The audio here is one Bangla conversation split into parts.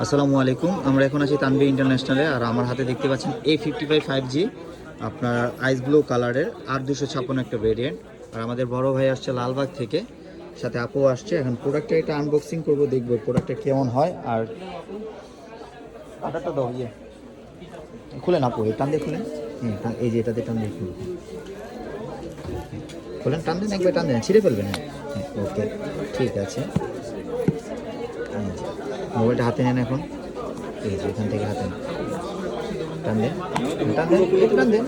আসসালামু আলাইকুম। আমরা এখন আছি তানভীর ইন্টারন্যাশনালে, আর আমার হাতে দেখতে পাচ্ছেন A55 5G আপনার আইস ব্লু কালারের 8256 একটা ভেরিয়েন্ট। আর আমাদের বড় ভাই আসছে লালবাগ থেকে, সাথে আপু আসছে। এখন প্রোডাক্টটা এটা আনবক্সিং করবো, দেখবো প্রোডাক্টটা কেমন হয়। আর আটাটা দাও, খুলেন আপু, এই টান দিয়ে খুলেন। এই যে এটাতে টান দিয়ে খুলেন, খুলেন, টান দেন, একবার টান দেন, ছিঁড়ে ফেলবেন। হ্যাঁ, ওকে, ঠিক আছে। মোবাইলটা হাতে নেন এখন, এই যে এখান থেকে হাতে নেন, টান দেন, টান দেন, একটু টান দেন।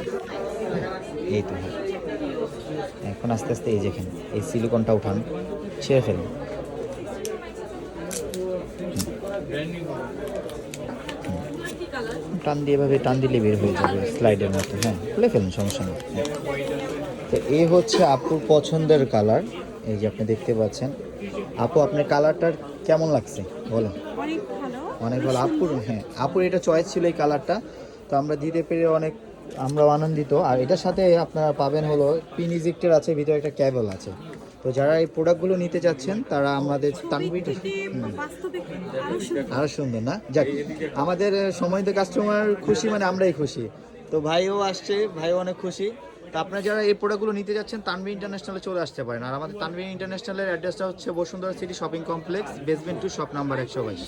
এই তো, হ্যাঁ। এখন আস্তে আস্তে এই যেখানে এই সিলিকনটা উঠান, ছেড়ে ফেলুন। টান দিয়ে এভাবে টান দিলে বের হয়ে যাবে স্লাইডের মতো। হ্যাঁ, খুলে ফেলুন, সমস্যা নেই। তো এই হচ্ছে আপুর পছন্দের কালার, এই যে আপনি দেখতে পাচ্ছেন। আপু, আপনার কালারটার কেমন লাগছে বলেন? অনেক ভালো আপুর। হ্যাঁ, আপুর এটা চয়েস ছিল এই কালারটা, তো আমরা দিতে পেরে আমরা আনন্দিত। আর এটার সাথে আপনারা পাবেন হলো পিন ইজেক্টর আছে, ভিতরে একটা কেবল আছে। তো যারা এই প্রোডাক্টগুলো নিতে যাচ্ছেন তারা আমাদের তানভীর আরও সুন্দর না, যাক, আমাদের সময় তো কাস্টমার খুশি মানে আমরাই খুশি। তো ভাইও আসছে, ভাইও অনেক খুশি। তো আপনারা যারা এই প্রোডাক্টগুলো নিতে যাচ্ছেন তানভীর ইন্টারন্যাশনালে চলে আসতে পারেন। আর আমাদের তানভীর ইন্টারন্যাশনালের অ্যাড্রেসটা হচ্ছে Bashundhara city shopping complex, basement 2, shop number 122।